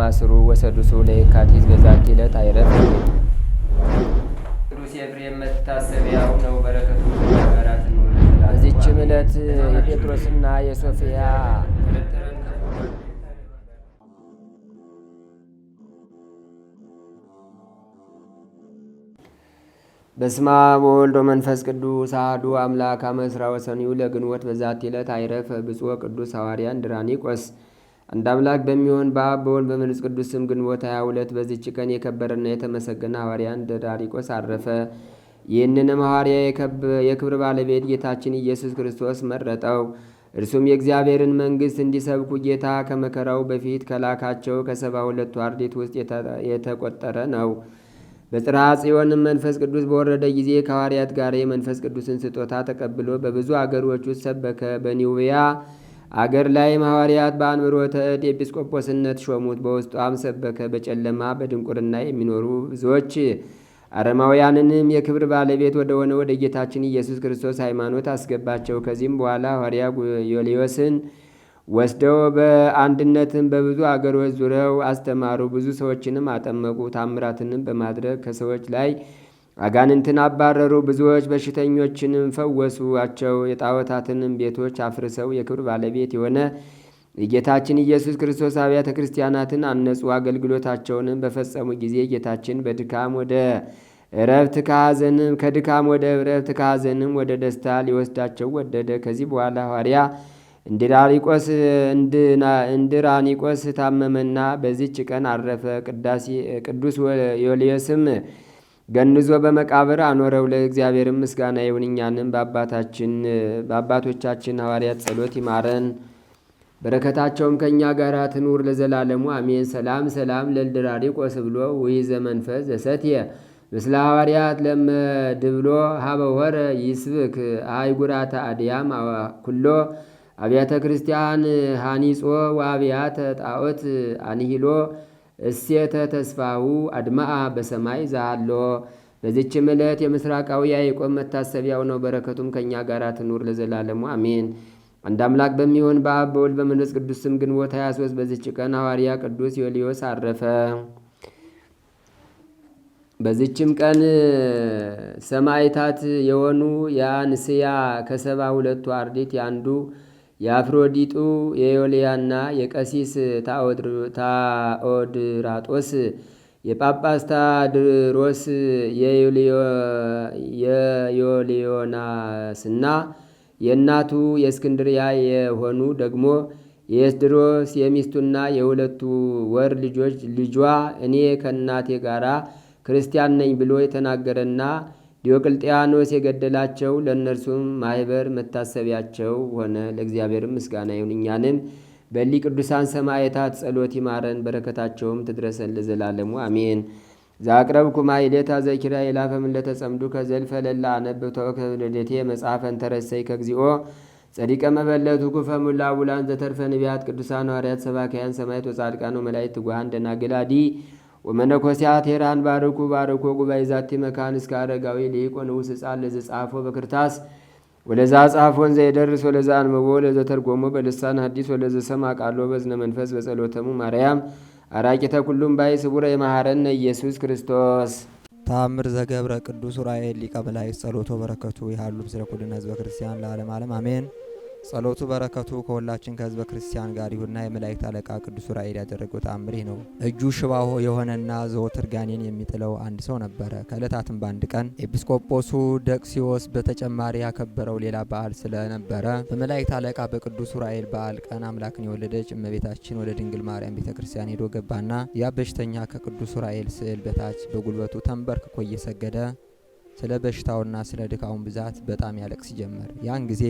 ማስሩ ወሰዱሱ ለየካቲት በዛቲ ዕለት አይረፍ። ቅዱስ ኤፍሬም መታሰቢያው ነው። በረከቱ ጋራት ነው። በዚችም ዕለት የጴጥሮስና የሶፊያ በስመ አብ ወወልድ ወመንፈስ ቅዱስ አሐዱ አምላክ አመ ዕስራ ወሰኑይ ለግንቦት በዛቲ ዕለት አይረፈ ብፁዕ ቅዱስ ሐዋርያ እንድራኒቆስ። አንድ አምላክ በሚሆን በአብ በወልድ በመንፈስ ቅዱስ ስም ግንቦት 22 በዚች ቀን የከበረና የተመሰገነ ሐዋርያ እንድራኒቆስ አረፈ። ይህንንም ሐዋርያ የክብር ባለቤት ጌታችን ኢየሱስ ክርስቶስ መረጠው። እርሱም የእግዚአብሔርን መንግሥት እንዲሰብኩ ጌታ ከመከራው በፊት ከላካቸው ከ72ቱ አርድእት ውስጥ የተቆጠረ ነው። በጽርሐ ጽዮንም መንፈስ ቅዱስ በወረደ ጊዜ ከሐዋርያት ጋር የመንፈስ ቅዱስን ስጦታ ተቀብሎ በብዙ አገሮች ውስጥ ሰበከ። በኒውያ አገር ላይም ሐዋርያት በአንብሮተ እድ ኤጲስቆጶስነት ሾሙት። በውስጧም ሰበከ። በጨለማ በድንቁርና የሚኖሩ ብዙዎች አረማውያንንም የክብር ባለቤት ወደ ሆነ ወደ ጌታችን ኢየሱስ ክርስቶስ ሃይማኖት አስገባቸው። ከዚህም በኋላ ሐዋርያ ዮልዮስን ወስደው በአንድነትም በብዙ አገሮች ዙረው አስተማሩ። ብዙ ሰዎችንም አጠመቁ። ታምራትንም በማድረግ ከሰዎች ላይ አጋንንትን አባረሩ። ብዙዎች በሽተኞችንም ፈወሱአቸው። የጣዖታትንም ቤቶች አፍርሰው የክብር ባለቤት የሆነ የጌታችን ኢየሱስ ክርስቶስ አብያተ ክርስቲያናትን አነጹ። አገልግሎታቸውንም በፈጸሙ ጊዜ ጌታችን ከድካም ወደ እረፍት ከሐዘንም ወደ ደስታ ሊወስዳቸው ወደደ። ከዚህ በኋላ ሐዋርያ እንድራኒቆስ ታመመና በዚች ቀን አረፈ። ቅዱስ ዮልዮስም ገንዞ በመቃብር አኖረው። ለእግዚአብሔርም ምስጋና ይሁን፣ እኛንም በአባቶቻችን ሐዋርያት ጸሎት ይማረን፣ በረከታቸውም ከእኛ ጋር ትኑር ለዘላለሙ አሜን። ሰላም ለእንድራኒቆስ ብሎ ውይዘ መንፈስ ዘሰትየ ምስለ ሐዋርያት ለመድብሎ ሀበወረ ይስብክ አይጉራተ አድያም ኩሎ አብያተ ክርስቲያን ሃኒጾ ወአብያተ ጣዖት አንሂሎ እሴተ ተስፋሁ አድማአ በሰማይ ዛሎ። በዚችም ዕለት የምስራቃዊ ያዕቆብ መታሰቢያው ነው። በረከቱም ከእኛ ጋር ትኑር ለዘላለሙ አሜን። አንድ አምላክ በሚሆን በአብ በወልድ በመንፈስ ቅዱስ ስም ግንቦት 23 በዚች ቀን ሐዋርያ ቅዱስ ዮልዮስ አረፈ። በዚችም ቀን ሰማዕታት የሆኑ የአንስያ ከ72ቱ አርድእት የአንዱ የአፍሮዲጡ የዮልያና የቀሲስ ታኦድራጦስ የጳጳስ ታድሮስ የዮልዮናስና የእናቱ የእስክንድርያ የሆኑ ደግሞ የኤስድሮስ የሚስቱና የሁለቱ ወር ልጇ እኔ ከእናቴ ጋራ ክርስቲያን ነኝ ብሎ የተናገረና ዲዮቅልጥያኖስ የገደላቸው ለእነርሱም ማኅበር መታሰቢያቸው ሆነ። ለእግዚአብሔርም ምስጋና ይሁን፣ እኛንም በሊ ቅዱሳን ሰማዕታት ጸሎት ይማረን፣ በረከታቸውም ትድረሰን ለዘላለሙ አሜን። ዛቅረብኩ ማይሌታ ዘኪራ የላፈም ለተጸምዱ ከዘልፈ ለላ አነብቶ ከልደቴ መጽሐፈን ተረሰይ ከግዚኦ ጸዲቀ መበለቱ ኩፈሙላ ቡላን ዘተርፈ ነቢያት ቅዱሳን ሐዋርያት ሰባካያን ሰማዕት ወጻድቃን ወመላእክት ትጉሃን ደናግላዲ ወመነኮሲያት ሄራን ባርኩ ጉባኤ ዛቲ መካን እስከ አረጋዊ ሊቆ ንዑስ ሕፃን ለዘጻፎ በክርታስ ወለዛ ጻፎን ዘይደርስ ወለዛ አንብቦ ለዘተርጎሞ በልሳን ሐዲስ ወለዘ ሰማ ቃሎ በዝነ መንፈስ በጸሎተሙ ማርያም አራቂተ ኩሉም ባይ ስቡረ የማሐረነ ኢየሱስ ክርስቶስ። ተአምር ዘገብረ ቅዱስ ዑራኤል ሊቀ መላእክት ጸሎቶ በረከቱ ይሃሉ ምስለ ኩልነ ህዝበ ክርስቲያን ለዓለም ዓለም አሜን። ጸሎቱ በረከቱ ከሁላችን ከህዝበ ክርስቲያን ጋር ይሁንና የመላእክት አለቃ ቅዱስ ዑራኤል ያደረገው ተአምር ነው። እጁ ሽባ የሆነና ዘወትር ጋኔን የሚጥለው አንድ ሰው ነበረ። ከዕለታትም በአንድ ቀን ኤጲስቆጶሱ ደቅሲዎስ በተጨማሪ ያከበረው ሌላ በዓል ስለነበረ በመላእክት አለቃ በቅዱስ ዑራኤል በዓል ቀን አምላክን የወለደች እመቤታችን ወደ ድንግል ማርያም ቤተ ክርስቲያን ሄዶ ገባና ያ በሽተኛ ከቅዱስ ዑራኤል ስዕል በታች በጉልበቱ ተንበርክኮ እየሰገደ ስለ በሽታውና ስለ ድካሙ ብዛት በጣም ያለቅስ ጀመር። ያን ጊዜ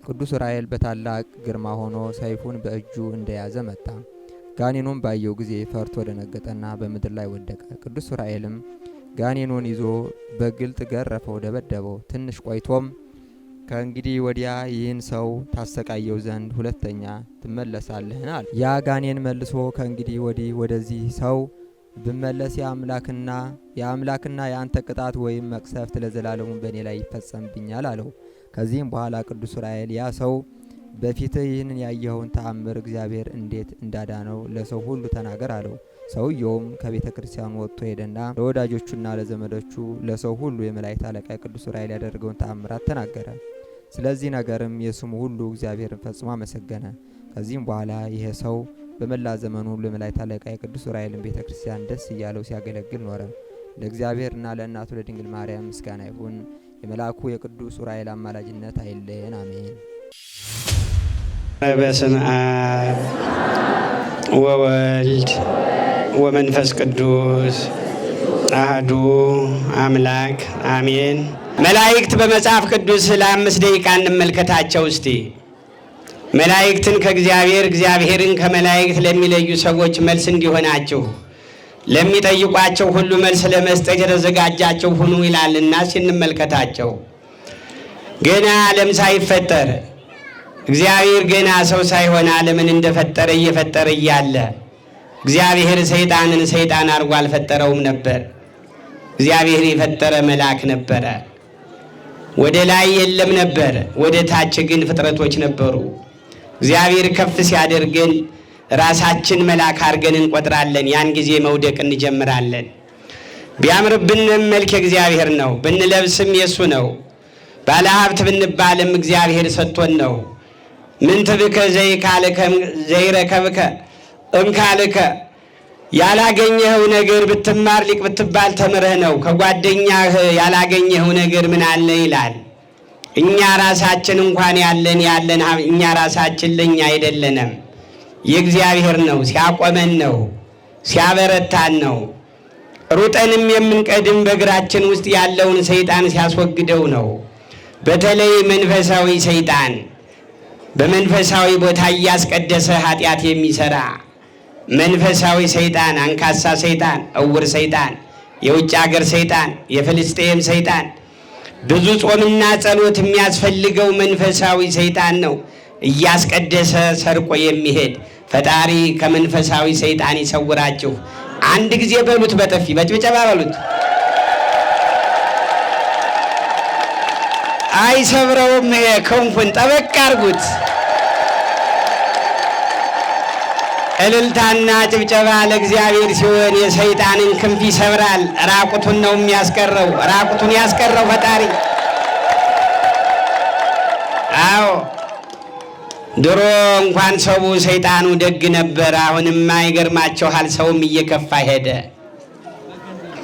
ቅዱስ ዑራኤል በታላቅ ግርማ ሆኖ ሰይፉን በእጁ እንደያዘ መጣ። ጋኔኑን ባየው ጊዜ ፈርቶ ደነገጠና በምድር ላይ ወደቀ። ቅዱስ ዑራኤልም ጋኔኑን ይዞ በግልጥ ገረፈው፣ ደበደበው። ትንሽ ቆይቶም ከእንግዲህ ወዲያ ይህን ሰው ታሰቃየው ዘንድ ሁለተኛ ትመለሳለህን አለ። ያ ጋኔን መልሶ ከእንግዲህ ወዲህ ወደዚህ ሰው ብመለስ የአምላክና የአንተ ቅጣት ወይም መቅሰፍት ለዘላለሙ በእኔ ላይ ይፈጸምብኛል አለው። ከዚህም በኋላ ቅዱስ ዑራኤል ያ ሰው በፊትህ ይህንን ያየኸውን ተአምር እግዚአብሔር እንዴት እንዳዳነው ለሰው ሁሉ ተናገር አለው። ሰውየውም ከቤተ ክርስቲያኑ ወጥቶ ሄደና ለወዳጆቹና ለዘመዶቹ ለሰው ሁሉ የመላእክት አለቃ ቅዱስ ዑራኤል ያደረገውን ተአምራት ተናገረ። ስለዚህ ነገርም የስሙ ሁሉ እግዚአብሔርን ፈጽሞ አመሰገነ። ከዚህም በኋላ ይሄ ሰው በመላ ዘመኑ ሁሉ የመላእክት አለቃ የቅዱስ ዑራኤልን ቤተ ክርስቲያን ደስ እያለው ሲያገለግል ኖረ። ለእግዚአብሔርና ለእናቱ ለድንግል ማርያም ምስጋና ይሁን። የመልአኩ የቅዱስ ዑራኤል አማላጅነት አይለየን፣ አሜን። በስመ አብ ወወልድ ወመንፈስ ቅዱስ አህዱ አምላክ አሜን። መላእክት በመጽሐፍ ቅዱስ ለ5 ደቂቃ እንመልከታቸው እስቲ። መላእክትን ከእግዚአብሔር እግዚአብሔርን ከመላእክት ለሚለዩ ሰዎች መልስ እንዲሆናችሁ ለሚጠይቋቸው ሁሉ መልስ ለመስጠት የተዘጋጃቸው ሁኑ ይላልና ሲንመልከታቸው። ገና ዓለም ሳይፈጠር እግዚአብሔር ገና ሰው ሳይሆን ዓለምን እንደፈጠረ እየፈጠረ እያለ እግዚአብሔር ሰይጣንን ሰይጣን አድርጎ አልፈጠረውም ነበር። እግዚአብሔር የፈጠረ መልአክ ነበረ። ወደ ላይ የለም ነበር፣ ወደ ታች ግን ፍጥረቶች ነበሩ። እግዚአብሔር ከፍ ሲያደርገን ራሳችን መልአክ አድርገን እንቆጥራለን። ያን ጊዜ መውደቅ እንጀምራለን። ቢያምርብንም መልክ እግዚአብሔር ነው፣ ብንለብስም የሱ ነው። ባለሀብት ብንባልም እግዚአብሔር ሰጥቶን ነው። ምን ትብከ ዘይረከብከ እምካልከ፣ ያላገኘኸው ነገር ብትማር ሊቅ ብትባል ተምረህ ነው። ከጓደኛህ ያላገኘኸው ነገር ምን አለ ይላል። እኛ ራሳችን እንኳን ያለን እኛ ራሳችን ለኛ አይደለንም፣ የእግዚአብሔር ነው። ሲያቆመን ነው፣ ሲያበረታን ነው። ሩጠንም የምንቀድም በእግራችን ውስጥ ያለውን ሰይጣን ሲያስወግደው ነው። በተለይ መንፈሳዊ ሰይጣን በመንፈሳዊ ቦታ እያስቀደሰ ኃጢአት የሚሰራ መንፈሳዊ ሰይጣን፣ አንካሳ ሰይጣን፣ እውር ሰይጣን፣ የውጭ ሀገር ሰይጣን፣ የፍልስጤም ሰይጣን፣ ብዙ ጾምና ጸሎት የሚያስፈልገው መንፈሳዊ ሰይጣን ነው። እያስቀደሰ ሰርቆ የሚሄድ ፈጣሪ ከመንፈሳዊ ሰይጣን ይሰውራችሁ። አንድ ጊዜ በሉት፣ በጥፊ በጭብጨባ በሉት። አይሰብረውም። ክንፉን ጠበቅ አርጉት። እልልታና ጭብጨባ ለእግዚአብሔር ሲሆን የሰይጣንን ክንፍ ይሰብራል። ራቁቱን ነው የሚያስቀረው፣ ራቁቱን ያስቀረው ፈጣሪ። አዎ ድሮ እንኳን ሰው ሰይጣኑ ደግ ነበር። አሁንማ ይገርማችኋል፣ ሰውም እየከፋ ሄደ።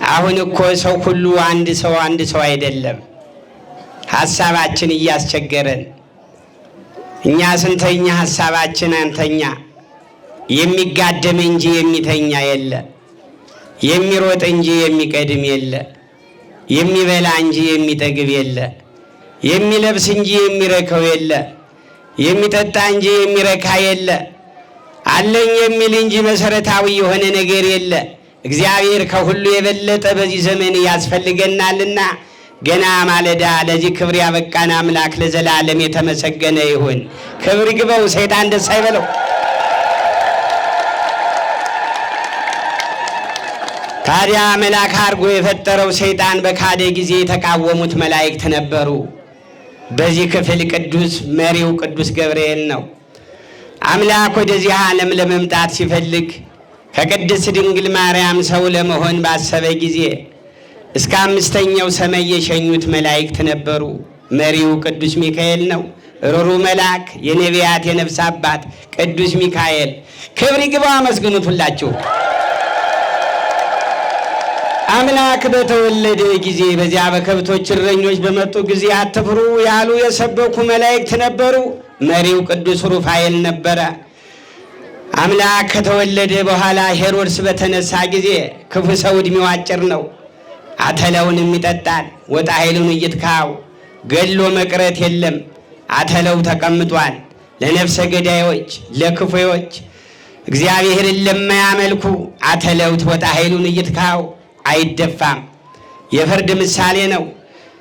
አሁን እኮ ሰው ሁሉ አንድ ሰው አይደለም። ሐሳባችን እያስቸገረን፣ እኛ ስንተኛ ሐሳባችን አንተኛ። የሚጋደም እንጂ የሚተኛ የለ፣ የሚሮጥ እንጂ የሚቀድም የለ፣ የሚበላ እንጂ የሚጠግብ የለ፣ የሚለብስ እንጂ የሚረከው የለ፣ የሚጠጣ እንጂ የሚረካ የለ፣ አለኝ የሚል እንጂ መሰረታዊ የሆነ ነገር የለ። እግዚአብሔር ከሁሉ የበለጠ በዚህ ዘመን ያስፈልገናልና ገና ማለዳ ለዚህ ክብር ያበቃን አምላክ ለዘላለም የተመሰገነ ይሁን። ክብር ይግባው። ሰይጣን ደስ አይበለው። ታዲያ መልአክ አድርጎ የፈጠረው ሰይጣን በካደ ጊዜ የተቃወሙት መላእክት ነበሩ። በዚህ ክፍል መሪው ቅዱስ ገብርኤል ነው። አምላክ ወደዚህ ዓለም ለመምጣት ሲፈልግ ከቅድስት ድንግል ማርያም ሰው ለመሆን ባሰበ ጊዜ እስከ 5ኛው ሰማይ የሸኙት መላእክት ነበሩ። መሪው ቅዱስ ሚካኤል ነው። ሩሩ መልአክ፣ የነቢያት የነፍስ አባት ቅዱስ ሚካኤል ክብር ይግባው። አመስግኑት ሁላችሁ። አምላክ በተወለደ ጊዜ በዚያ በከብቶች እረኞች በመጡ ጊዜ አትፍሩ ያሉ የሰበኩ መላእክት ነበሩ። መሪው ቅዱስ ሩፋኤል ነበረ። አምላክ ከተወለደ በኋላ ሄሮድስ በተነሳ ጊዜ ክፉ ሰው ዕድሜው አጭር ነው፣ አተለውንም ይጠጣል። ወጣ ኃይሉን እይትካው ገሎ መቅረት የለም። አተለው ተቀምጧል። ለነፍሰ ገዳዮች፣ ለክፉዎች፣ እግዚአብሔርን ለማያመልኩ አተለውት ወጣ ኃይሉን እይትካው አይደፋም። የፍርድ ምሳሌ ነው።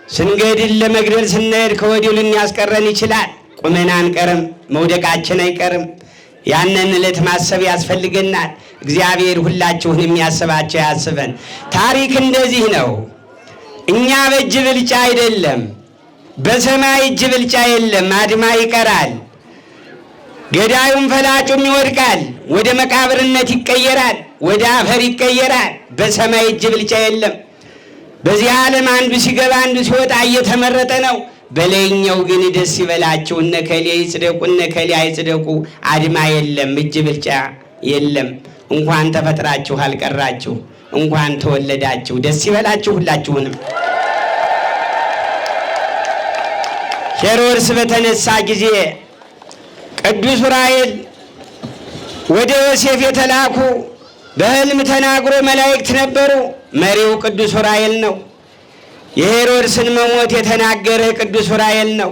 ስንገድል ለመግደል ስንሄድ ከወዲሁ ሊያስቀረን ይችላል። ቁመን አንቀርም፣ መውደቃችን አይቀርም። ያንን ዕለት ማሰብ ያስፈልገናል። እግዚአብሔር ሁላችሁን የሚያስባቸው ያስበን። ታሪክ እንደዚህ ነው። እኛ በእጅ ብልጫ አይደለም፣ በሰማይ እጅ ብልጫ የለም። አድማ ይቀራል። ገዳዩም ፈላጩም ይወድቃል፣ ወደ መቃብርነት ይቀየራል፣ ወደ አፈር ይቀየራል። በሰማይ እጅ ብልጫ የለም። በዚህ ዓለም አንዱ ሲገባ አንዱ ሲወጣ እየተመረጠ ነው። በላይኛው ግን ደስ ይበላችሁ፣ እነ ከሌ ይጽደቁ እነ ከሌ አይጽደቁ፣ አድማ የለም፣ እጅ ብልጫ የለም። እንኳን ተፈጥራችሁ አልቀራችሁ፣ እንኳን ተወለዳችሁ። ደስ ይበላችሁ ሁላችሁንም። ሄሮድስ በተነሳ ጊዜ ቅዱስ ዑራኤል ወደ ዮሴፍ የተላኩ በሕልም ተናግሮ መላእክት ነበሩ። መሪው ቅዱስ ዑራኤል ነው። የሄሮድስን መሞት የተናገረ ቅዱስ ዑራኤል ነው።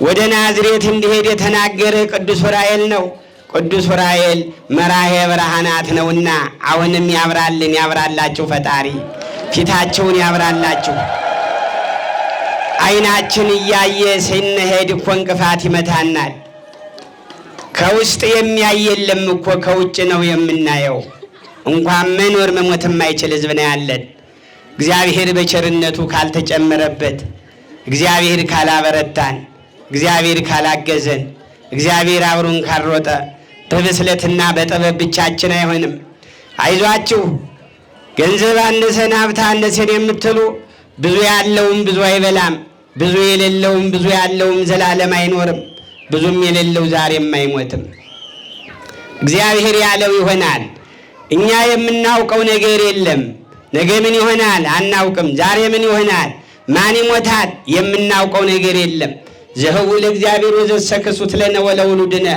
ወደ ናዝሬት እንዲሄድ የተናገረ ቅዱስ ዑራኤል ነው። ቅዱስ ዑራኤል መራሄ ብርሃናት ነውና አሁንም ያብራልን፣ ያብራላችሁ ፈጣሪ ፊታቸውን ያብራላችሁ። ዓይናችን እያየ ስንሄድ እኮ እንቅፋት ይመታናል። ከውስጥ የሚያይ የለም እኮ ከውጭ ነው የምናየው። እንኳን መኖር መሞት የማይችል ሕዝብ ነው ያለን። እግዚአብሔር በቸርነቱ ካልተጨመረበት፣ እግዚአብሔር ካላበረታን፣ እግዚአብሔር ካላገዘን፣ እግዚአብሔር አብሮን ካልሮጠ በብስለትና በጥበብ ብቻችን አይሆንም። አይዟችሁ ገንዘብ አነሰን ሀብት አነሰን የምትሉ ብዙ ያለውም ብዙ አይበላም፣ ብዙ የሌለውም ብዙ ያለውም ዘላለም አይኖርም። ብዙም የሌለው ዛሬም አይሞትም። እግዚአብሔር ያለው ይሆናል። እኛ የምናውቀው ነገር የለም። ነገ ምን ይሆናል አናውቅም። ዛሬ ምን ይሆናል፣ ማን ይሞታል፣ የምናውቀው ነገር የለም። ዘህቡ ለእግዚአብሔር ወዘሰክሱት ለነ ወለውሉድነ፣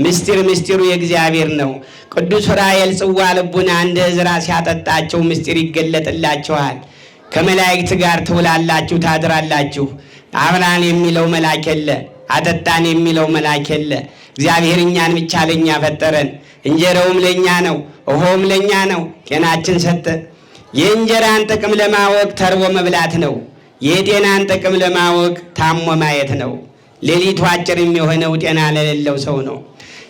ምስጢሩ የእግዚአብሔር ነው። ቅዱስ ዑራኤል ጽዋ ልቡና እንደ ዕዝራ ሲያጠጣቸው ምስጢር ይገለጥላችኋል። ከመላእክት ጋር ትውላላችሁ ታድራላችሁ። አብራን የሚለው መልአክ የለ፣ አጠጣን የሚለው መልአክ የለ። እግዚአብሔር እኛን ብቻ ለኛ ፈጠረን። እንጀራውም ለኛ ነው፣ ውሃውም ለኛ ነው። ጤናችን ሰጠ። የእንጀራን ጥቅም ለማወቅ ተርቦ መብላት ነው። የጤናን ጥቅም ለማወቅ ታሞ ማየት ነው። ሌሊቱ አጭር የሚሆነው ጤና ለሌለው ሰው ነው።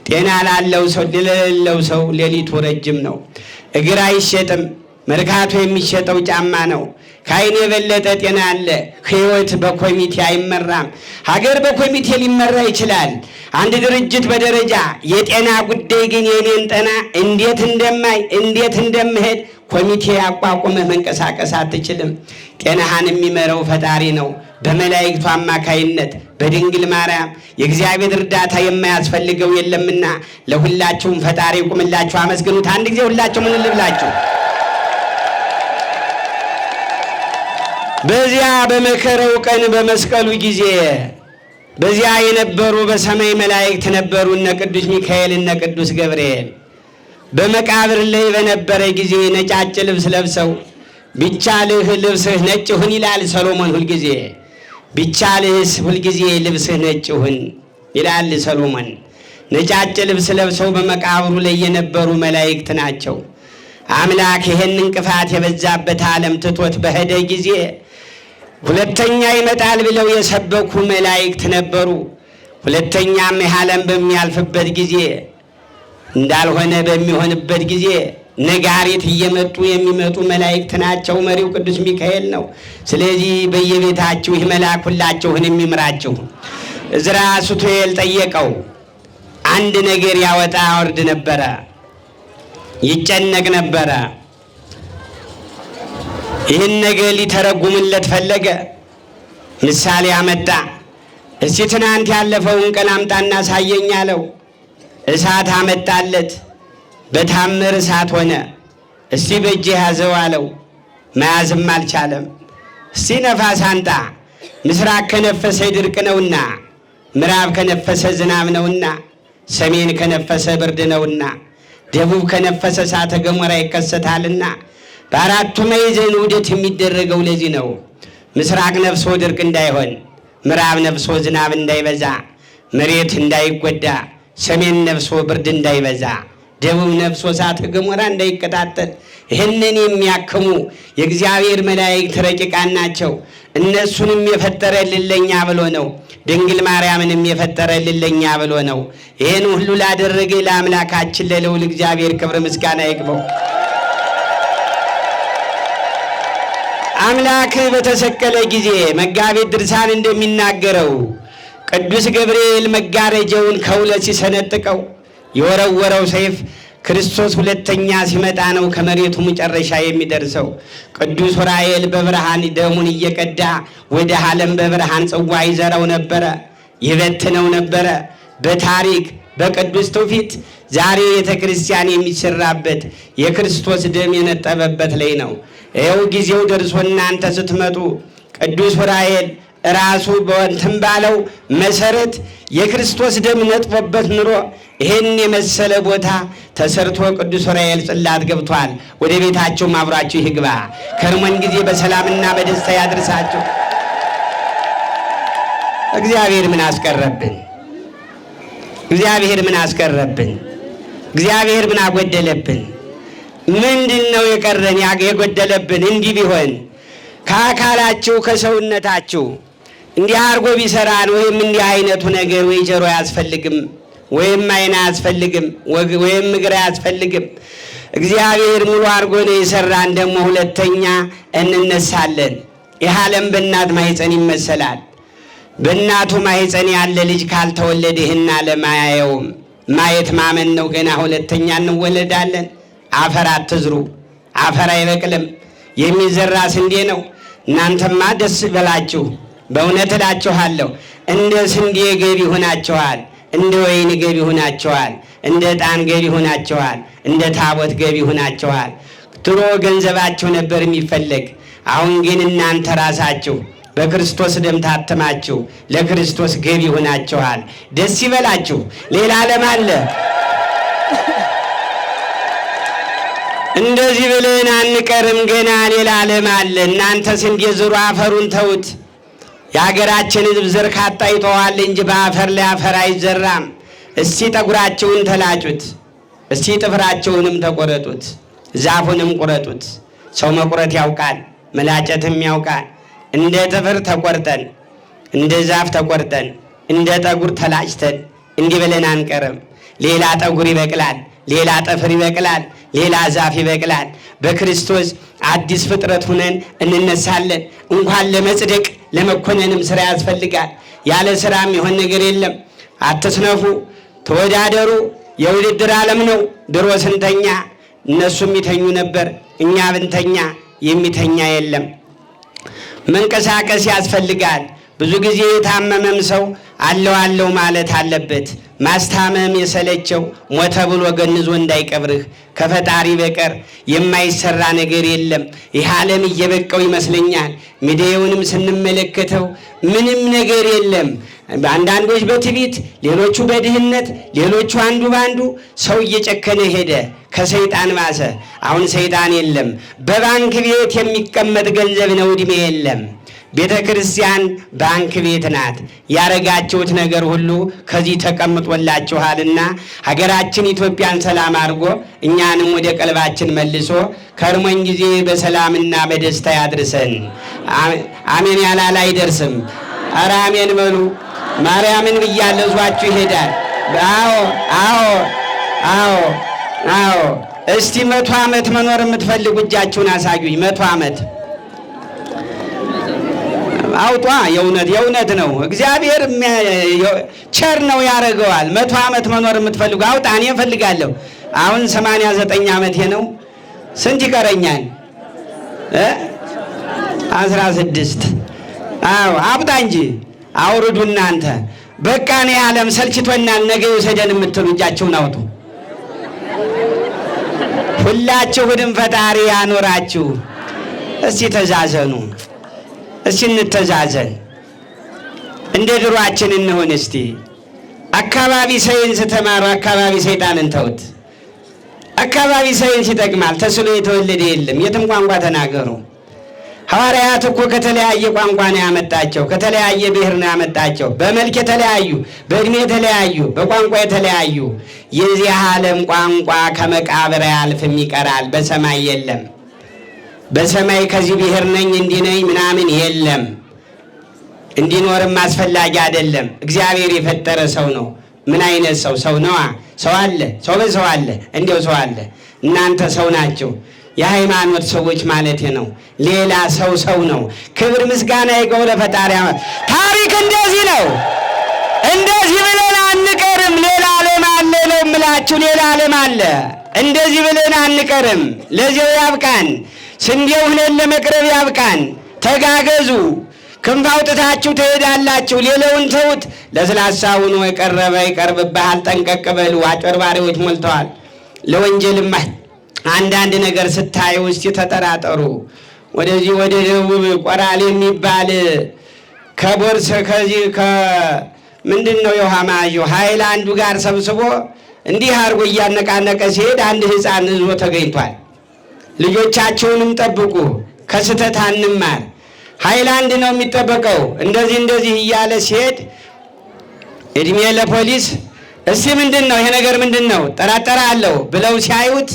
ጤና ላለው ሰው ለሌለው ሰው ሌሊቱ ረጅም ነው። እግር አይሸጥም። መርካቶ የሚሸጠው ጫማ ነው። ከዓይን የበለጠ ጤና አለ። ሕይወት በኮሚቴ አይመራም። ሀገር በኮሚቴ ሊመራ ይችላል፣ አንድ ድርጅት በደረጃ። የጤና ጉዳይ ግን የኔን ጤና እንዴት እንደምሄድ ኮሚቴ አቋቁመህ መንቀሳቀስ አትችልም። ጤናህን የሚመራው ፈጣሪ ነው። በመላእክቱ አማካይነት በድንግል ማርያም የእግዚአብሔር እርዳታ የማያስፈልገው የለምና ለሁላችሁም ፈጣሪ ይቁምላችሁ። አመስግኑት አንድ ጊዜ ሁላችሁ ምን ልብላችሁ። በዚያ በመከረው ቀን በመስቀሉ ጊዜ በዚያ የነበሩ በሰማይ መላእክት ነበሩ፣ እነ ቅዱስ ሚካኤል እነ ቅዱስ ገብርኤል። በመቃብር ላይ በነበረ ጊዜ ነጫጭ ልብስ ለብሰው ቢቻልህ ልብስህ ነጭ ሁን ይላል ሰሎሞን። ሁልጊዜ ቢቻልህስ ሁልጊዜ ልብስህ ነጭ ሁን ይላል ሰሎሞን። ነጫጭ ልብስ ለብሰው በመቃብሩ ላይ የነበሩ መላእክት ናቸው። አምላክ ይህን እንቅፋት የበዛበት ዓለም ትቶት በሄደ ጊዜ ሁለተኛ ይመጣል ብለው የሰበኩ መላእክት ነበሩ። ሁለተኛም ይህ ዓለም በሚያልፍበት ጊዜ እንዳልሆነ በሚሆንበት ጊዜ ነጋሪት እየመጡ የሚመጡ መላእክት ናቸው። መሪው ቅዱስ ሚካኤል ነው። ስለዚህ በየቤታችሁ ይህ መልአክ ሁላችሁን የሚምራችሁ። ዕዝራ ሱቱኤል ጠየቀው። አንድ ነገር ያወጣ ያወርድ ነበረ፣ ይጨነቅ ነበረ። ይህን ነገር ሊተረጉምለት ፈለገ። ምሳሌ አመጣ። እስቲ ትናንት ያለፈውን ቀን አምጣና ሳየኝ አለው። እሳት አመጣለት። በታምር እሳት ሆነ። እስቲ በእጅ ያዘው አለው። መያዝም አልቻለም። እስቲ ነፋስ አንጣ። ምስራቅ ከነፈሰ ድርቅ ነውና፣ ምዕራብ ከነፈሰ ዝናብ ነውና፣ ሰሜን ከነፈሰ ብርድ ነውና፣ ደቡብ ከነፈሰ እሳተ ገሞራ ይከሰታልና። በአራቱ ማዕዘን ውደት የሚደረገው ለዚህ ነው። ምስራቅ ነፍሶ ድርቅ እንዳይሆን፣ ምዕራብ ነፍሶ ዝናብ እንዳይበዛ፣ መሬት እንዳይጎዳ፣ ሰሜን ነፍሶ ብርድ እንዳይበዛ፣ ደቡብ ነፍሶ እሳተ ገሞራ እንዳይቀጣጠል። ይህንን የሚያክሙ የእግዚአብሔር መላእክት ረቂቃን ናቸው። እነሱንም የፈጠረልን ለኛ ብሎ ነው። ድንግል ማርያምንም የፈጠረልን ለኛ ብሎ ነው። ይህን ሁሉ ላደረገ ለአምላካችን ለልዑል እግዚአብሔር ክብር ምስጋና ይግባው። አምላክ በተሰቀለ ጊዜ መጋቤ ድርሳን እንደሚናገረው ቅዱስ ገብርኤል መጋረጃውን ከሁለት ሲሰነጥቀው የወረወረው ሰይፍ ክርስቶስ ሁለተኛ ሲመጣ ነው ከመሬቱ መጨረሻ የሚደርሰው። ቅዱስ ዑራኤል በብርሃን ደሙን እየቀዳ ወደ ዓለም በብርሃን ጽዋ ይዘራው ነበረ፣ ይበትነው ነበረ። በታሪክ በቅዱስ ትውፊት ዛሬ ቤተ ክርስቲያን የሚሰራበት የክርስቶስ ደም የነጠበበት ላይ ነው። ይኸው ጊዜው ደርሶ እናንተ ስትመጡ ቅዱስ ዑራኤል ራሱ በወንትም ባለው መሰረት የክርስቶስ ደም ነጥቦበት ኑሮ ይህን የመሰለ ቦታ ተሰርቶ ቅዱስ ዑራኤል ጽላት ገብቷል። ወደ ቤታቸው አብሯችሁ ይግባ። ከርሞን ጊዜ በሰላምና በደስታ ያድርሳችሁ። እግዚአብሔር ምን አስቀረብን? እግዚአብሔር ምን አስቀረብን? እግዚአብሔር ምን አጎደለብን? ምንድን ነው የቀረን የጎደለብን? እንዲህ ቢሆን ከአካላችሁ ከሰውነታችሁ እንዲህ አርጎ ቢሰራን ወይም እንዲህ አይነቱ ነገር ወይ ጆሮ አያስፈልግም፣ ወይም አይን አያስፈልግም፣ ወይም እግር አያስፈልግም። እግዚአብሔር ሙሉ አርጎ ነው የሰራን። ደግሞ ሁለተኛ እንነሳለን። ይህ ዓለም በእናት ማህፀን ይመሰላል። በእናቱ ማህፀን ያለ ልጅ ካልተወለደ ይህን ዓለም አያየውም። ማየት ማመን ነው። ገና ሁለተኛ እንወለዳለን። አፈር አትዝሩ፣ አፈር አይበቅልም። የሚዘራ ስንዴ ነው። እናንተማ ደስ በላችሁ። በእውነት እላችኋለሁ እንደ ስንዴ ገቢ ሆናችኋል፣ እንደ ወይን ገቢ ሆናችኋል፣ እንደ ዕጣን ገቢ ሆናችኋል፣ እንደ ታቦት ገቢ ሆናችኋል። ድሮ ገንዘባችሁ ነበር የሚፈለግ። አሁን ግን እናንተ ራሳችሁ በክርስቶስ ደም ታተማችሁ ለክርስቶስ ገቢ ሆናችኋል። ደስ ይበላችሁ። ሌላ ዓለም አለ። እንደዚህ ብለን አንቀርም። ገና ሌላ ዓለም አለ። እናንተ ስንዴ ዝሩ፣ አፈሩን ተውት። የሀገራችን ሕዝብ ዘር ካጣ ይተዋል እንጂ በአፈር ላይ አፈር አይዘራም። እስቲ ጠጉራቸውን ተላጩት፣ እስቲ ጥፍራቸውንም ተቆረጡት፣ ዛፉንም ቁረጡት። ሰው መቁረጥ ያውቃል፣ መላጨትም ያውቃል። እንደ ጥፍር ተቆርጠን፣ እንደ ዛፍ ተቆርጠን፣ እንደ ጠጉር ተላጭተን እንዲህ ብለን አንቀርም። ሌላ ጠጉር ይበቅላል፣ ሌላ ጥፍር ይበቅላል፣ ሌላ ዛፍ ይበቅላል። በክርስቶስ አዲስ ፍጥረት ሁነን እንነሳለን። እንኳን ለመጽደቅ ለመኮነንም ስራ ያስፈልጋል። ያለ ስራም የሆን ነገር የለም። አትስነፉ፣ ተወዳደሩ። የውድድር ዓለም ነው። ድሮ ስንተኛ እነሱም ይተኙ ነበር፣ እኛ ብንተኛ የሚተኛ የለም። መንቀሳቀስ ያስፈልጋል። ብዙ ጊዜ የታመመም ሰው አለው ማለት አለበት። ማስታመም የሰለቸው ሞተ ብሎ ገንዞ እንዳይቀብርህ። ከፈጣሪ በቀር የማይሰራ ነገር የለም። ይህ ዓለም እየበቀው ይመስለኛል። ሚዲያውንም ስንመለከተው ምንም ነገር የለም። አንዳንዶች በትዕቢት፣ ሌሎቹ በድህነት፣ ሌሎቹ አንዱ ባንዱ። ሰው እየጨከነ ሄደ፣ ከሰይጣን ባሰ። አሁን ሰይጣን የለም። በባንክ ቤት የሚቀመጥ ገንዘብ ነው፣ ዕድሜ የለም። ቤተ ክርስቲያን ባንክ ቤት ናት። ያረጋችሁት ነገር ሁሉ ከዚህ ተቀምጦላችኋልና ሀገራችን ኢትዮጵያን ሰላም አድርጎ እኛንም ወደ ቀልባችን መልሶ ከርሞን ጊዜ በሰላምና በደስታ ያድርሰን። አሜን ያላል አይደርስም። ኧረ አሜን በሉ። ማርያምን ብያለዟችሁ ይሄዳል። አዎ አዎ አዎ አዎ። እስቲ 100 ዓመት መኖር የምትፈልጉ እጃችሁን አሳዩኝ። 100 ዓመት አውጧ። የእውነት ነው። እግዚአብሔር ቸር ነው፣ ያደርገዋል። 100 ዓመት መኖር የምትፈልጉ አውጣ። እኔ እፈልጋለሁ። አሁን 89 ዓመቴ ነው። ስንት ይቀረኛል? 16። አዎ አብጣ እንጂ አውርዱ እናንተ። በቃ እኔ ዓለም ሰልችቶናል፣ ነገ ይውሰደን የምትሉ እጃችሁን አውጡ። ሁላችሁንም ፈጣሪ ያኖራችሁ። እስቲ ተዛዘኑ፣ እስቲ እንተዛዘን፣ እንደ ድሯችን እንሆን። እስቲ አካባቢ ሳይንስ ተማሩ፣ አካባቢ ሰይጣንን ተውት። አካባቢ ሳይንስ ይጠቅማል። ተስሎ የተወለደ የለም። የትም ቋንቋ ተናገሩ። ሐዋርያት እኮ ከተለያየ ቋንቋ ነው ያመጣቸው፣ ከተለያየ ብሔር ነው ያመጣቸው። በመልክ የተለያዩ፣ በእድሜ የተለያዩ፣ በቋንቋ የተለያዩ። የዚህ ዓለም ቋንቋ ከመቃብር አያልፍም፣ ይቀራል። በሰማይ የለም። በሰማይ ከዚህ ብሔር ነኝ እንዲህ ነኝ ምናምን የለም። እንዲኖርም አስፈላጊ አይደለም። እግዚአብሔር የፈጠረ ሰው ነው። ምን አይነት ሰው? ሰው ነዋ። ሰው አለ፣ ሰው በሰው አለ፣ እንዲያው ሰው አለ። እናንተ ሰው ናቸው። የሃይማኖት ሰዎች ማለት ነው። ሌላ ሰው ነው። ክብር ምስጋና ይገው ለፈጣሪ። ታሪክ እንደዚህ ነው። እንደዚህ ብለን አንቀርም። ሌላ ዓለም አለ ነው የምላችሁ፣ ሌላ ዓለም አለ። እንደዚህ ብለን አንቀርም። ለዚያው ያብቃን። ስንዴው ሆነን ለመቅረብ ያብቃን። ተጋገዙ። ክንፍ አውጥታችሁ ትሄዳላችሁ። ሌላውን ተውት። ለስላሳ ሆኖ የቀረበ ይቀርብብሃል። ጠንቀቅ በሉ። አጭበርባሪዎች ሞልተዋል። ለወንጀልማ አንዳንድ ነገር ስታዩ እስቲ ተጠራጠሩ። ወደዚህ ወደ ደቡብ ቆራሌ የሚባል ከቦርስ ከዚህ ምንድን ነው የውሃ ማዡ ሃይላንዱ ጋር ሰብስቦ እንዲህ አድርጎ እያነቃነቀ ሲሄድ አንድ ሕፃን ይዞ ተገኝቷል። ልጆቻችሁንም ጠብቁ፣ ከስተት አንማር። ሃይላንድ ነው የሚጠበቀው። እንደዚህ እያለ ሲሄድ እድሜ ለፖሊስ እስቲ ምንድን ነው ይሄ ነገር ምንድን ነው ጠራጠራለሁ ብለው ሲያዩት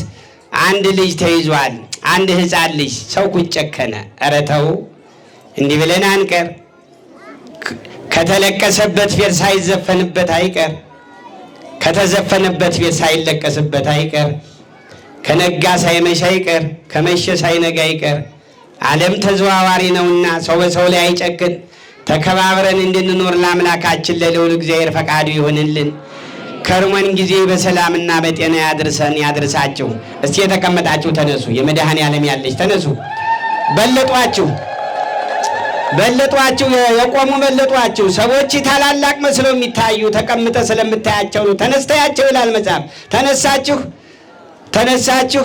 አንድ ልጅ ተይዟል። አንድ ሕፃን ልጅ። ሰው ጨከነ። ኧረ ተው እንዲህ ብለን አንቀር። ከተለቀሰበት ቤት ሳይዘፈንበት አይቀር፣ ከተዘፈነበት ቤት ሳይለቀስበት አይቀር፣ ከነጋ ሳይመሽ አይቀር፣ ከመሸ ሳይነጋ አይቀር። ዓለም ተዘዋዋሪ ነውና ሰው በሰው ላይ አይጨክን። ተከባብረን እንድንኖር ለአምላካችን ለልዑል እግዚአብሔር ፈቃዱ ይሆንልን። ከርሞን ጊዜ በሰላምና በጤና ያድርሰን ያድርሳችሁ። እስቲ የተቀመጣችሁ ተነሱ። የመድኃኔ ዓለም ያለች ተነሱ። በለጧችሁ የቆሙ በለጧችሁ። ሰዎች ታላላቅ መስለው የሚታዩ ተቀምጠ ስለምታያቸው ነው። ተነስተያቸው ይላል መጽሐፍ። ተነሳችሁ።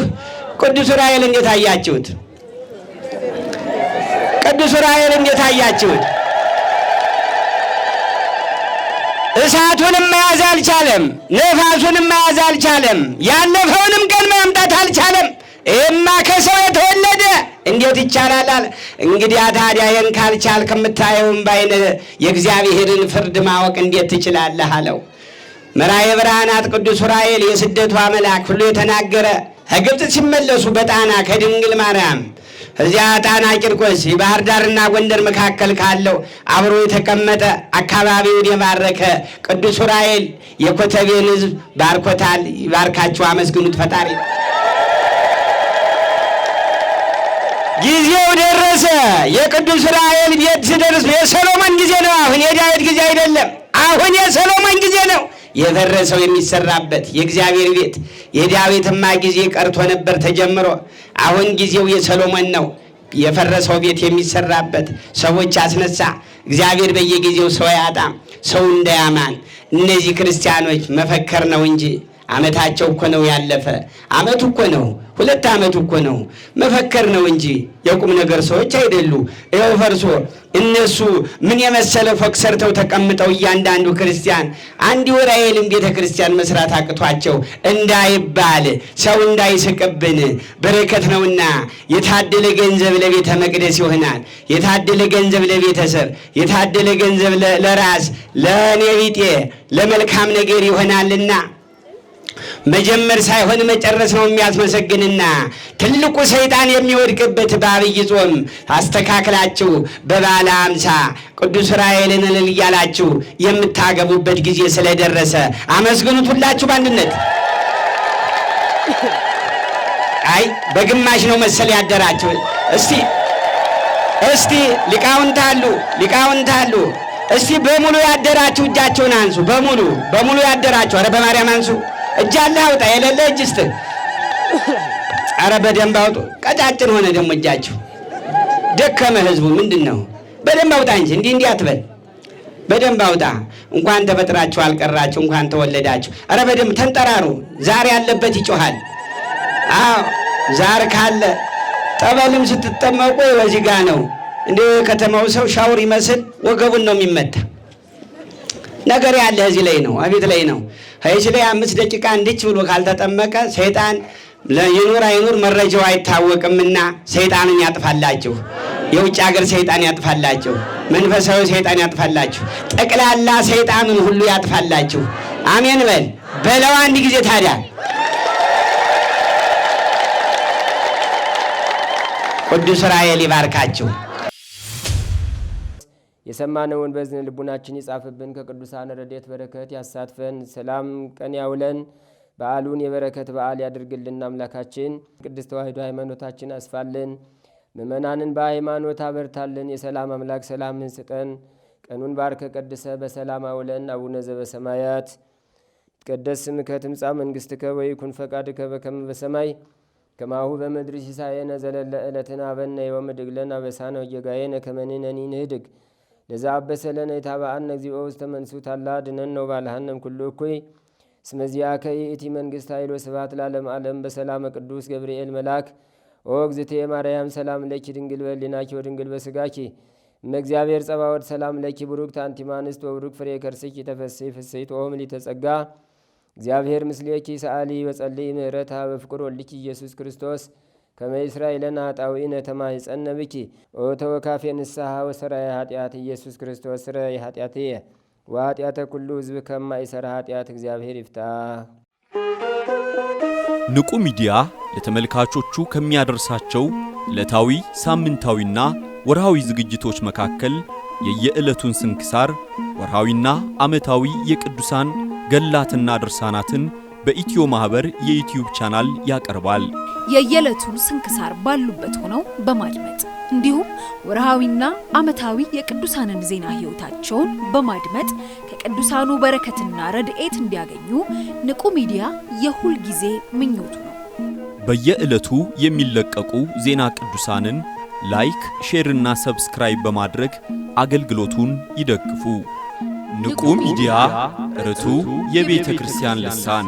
ቅዱስ ዑራኤል እንዴት አያችሁት? ቅዱስ ዑራኤል እንዴት አያችሁት? እሳቱንም መያዝ አልቻለም። ነፋሱንም መያዝ አልቻለም። ያለፈውንም ቀን ማምጣት አልቻለም። ይህማ ከሰው የተወለደ እንዴት ይቻላል? እንግዲህ ታዲያ ይህን ካልቻል ከምታየውም ባይነ የእግዚአብሔርን ፍርድ ማወቅ እንዴት ትችላለህ አለው። መራዬ ብርሃናት ቅዱስ ዑራኤል የስደቷ መልአክ ሁሉ የተናገረ ከግብፅ ሲመለሱ በጣና ከድንግል ማርያም እዚያ ጣና ቂርቆስ የባህር ዳርና ጎንደር መካከል ካለው አብሮ የተቀመጠ አካባቢውን የባረከ ቅዱስ ዑራኤል የኮተቤን ሕዝብ ባርኮታል። ይባርካችሁ፣ አመስግኑት ፈጣሪ። ጊዜው ደረሰ። የቅዱስ ዑራኤል ቤት ሲደርስ የሰሎሞን ጊዜ ነው። አሁን የዳዊት ጊዜ አይደለም። አሁን የሰሎሞን ጊዜ ነው። የፈረሰው የሚሰራበት የእግዚአብሔር ቤት የዳዊትማ ጊዜ ቀርቶ ነበር ተጀምሮ። አሁን ጊዜው የሰሎሞን ነው። የፈረሰው ቤት የሚሰራበት ሰዎች አስነሳ። እግዚአብሔር በየጊዜው ሰው ያጣም ሰው እንዳያማን። እነዚህ ክርስቲያኖች መፈከር ነው እንጂ ዓመታቸው እኮ ነው ያለፈ። ዓመቱ እኮ ነው 2 ዓመቱ እኮ ነው። መፈከር ነው እንጂ የቁም ነገር ሰዎች አይደሉ። ይኸው ፈርሶ እነሱ ምን የመሰለ ፎቅ ሰርተው ተቀምጠው እያንዳንዱ ክርስቲያን አንድ ዑራኤልን ቤተ ክርስቲያን መስራት አቅቷቸው እንዳይባል ሰው እንዳይስቅብን በረከት ነውና የታደለ ገንዘብ ለቤተ መቅደስ ይሆናል። የታደለ ገንዘብ ለቤተሰብ፣ የታደለ ገንዘብ ለራስ ለእኔ ቢጤ ለመልካም ነገር ይሆናልና መጀመር ሳይሆን መጨረስ ነው የሚያስመሰግንና ትልቁ ሰይጣን የሚወድቅበት በዐቢይ ጾም አስተካክላችሁ በበዓለ ሃምሳ ቅዱስ ዑራኤልን እልል እያላችሁ የምታገቡበት ጊዜ ስለደረሰ አመስግኑት ሁላችሁ በአንድነት። አይ በግማሽ ነው መሰል ያደራችሁ። እስቲ ሊቃውንት አሉ። እስቲ በሙሉ ያደራችሁ እጃችሁን አንሱ። በሙሉ ያደራችሁ። ኧረ በማርያም አንሱ። እጅ አለ አውጣ። የሌለ እጅ እስቲ ኧረ በደንብ አውጡ። ቀጫጭን ሆነ ደግሞ እጃችሁ። ደከመ ህዝቡ። ምንድን ነው? በደንብ አውጣ እንጂ እንዲህ አትበል። በደንብ አውጣ። እንኳን ተፈጥራችሁ አልቀራችሁ፣ እንኳን ተወለዳችሁ። ኧረ በደንብ ተንጠራሩ። ዛር ያለበት ይጮሃል። አዎ ዛር ካለ ጠበልም ስትጠመቁ በዚህ ጋ ነው። እንደ ከተማው ሰው ሻውር ይመስል ወገቡን ነው የሚመታ። ነገር ያለ እዚህ ላይ ነው፣ አቤት ላይ ነው። እዚህ ላይ 5 ደቂቃ እንድች ብሎ ካልተጠመቀ ሰይጣን ይኑር አይኑር መረጃው አይታወቅምና ሰይጣንን ያጥፋላችሁ። የውጭ ሀገር ሰይጣን ያጥፋላችሁ። መንፈሳዊ ሰይጣን ያጥፋላችሁ። ጠቅላላ ሰይጣንን ሁሉ ያጥፋላችሁ። አሜን በለው አንድ ጊዜ ታዲያ። ቅዱስ ዑራኤል ይባርካችሁ። የሰማነውን በዝን ልቡናችን ይጻፍብን። ከቅዱሳን ረድኤት በረከት ያሳትፈን። ሰላም ቀን ያውለን። በዓሉን የበረከት በዓል ያድርግልን። አምላካችን ቅድስት ተዋሕዶ ሃይማኖታችን አስፋልን። ምእመናንን በሃይማኖት አበርታልን። የሰላም አምላክ ሰላምን ስጠን። ቀኑን ባርከ ቀድሰ በሰላም አውለን። አቡነ ዘበሰማያት ይትቀደስ ስምከ ትምጻእ መንግሥትከ ወይኩን ፈቃድከ በከመ በሰማይ ከማሁ በምድር ሲሳየነ ዘለለ ዕለትነ ሀበነ ዮም ወኅድግ ለነ አበሳነ ወጌጋየነ ከመ ንሕነኒ ንኅድግ ለዘአበሰ ለነ ኢታብአነ እግዚኦ ውስተ መንሱት አላ አድኅነነ ወባልሐነ እምኩሉ እኩይ እስመ ዚአከ ይእቲ መንግሥት ኃይል ወስብሐት ለዓለመ ዓለም። በሰላመ ቅዱስ ገብርኤል መልአክ ኦ እግዝእትየ ማርያም ሰላም ለኪ ድንግል በሕሊናኪ ወድንግል በሥጋኪ እመ እግዚአብሔር ጸባኦት ሰላም ለኪ ቡሩክት አንቲ እምአንስት ወቡሩክ ፍሬ ከርሥኪ ተፈሥሒ ፍሥሕት ኦ ምልዕተ ጸጋ እግዚአብሔር ምስሌኪ ሰአሊ ወጸልይ ምህረታ በፍቅር ወልኪ ኢየሱስ ክርስቶስ ከመ ይሥራይ ለነ ኃጣውኢነ ተማኅፀነ ብኪ ኦ ተወካፌ ንስሐ ወሰራይ ኃጢአት ኢየሱስ ክርስቶስ ስረይ ኃጢአትየ ወኃጢአተ ኩሉ ሕዝብ ከማይሠራ ኃጢአት እግዚአብሔር ይፍታ። ንቁ ሚዲያ ለተመልካቾቹ ከሚያደርሳቸው ዕለታዊ ሳምንታዊና ወርሃዊ ዝግጅቶች መካከል የየዕለቱን ስንክሳር ወርሃዊና ዓመታዊ የቅዱሳን ገላትና ድርሳናትን በኢትዮ ማህበር የዩቲዩብ ቻናል ያቀርባል። የየዕለቱን ስንክሳር ባሉበት ሆነው በማድመጥ እንዲሁም ወርሃዊና ዓመታዊ የቅዱሳንን ዜና ሕይወታቸውን በማድመጥ ከቅዱሳኑ በረከትና ረድኤት እንዲያገኙ ንቁ ሚዲያ የሁል ጊዜ ምኞቱ ነው። በየዕለቱ የሚለቀቁ ዜና ቅዱሳንን ላይክ፣ ሼር እና ሰብስክራይብ በማድረግ አገልግሎቱን ይደግፉ። ንቁ ሚዲያ ርቱ የቤተ ክርስቲያን ልሳን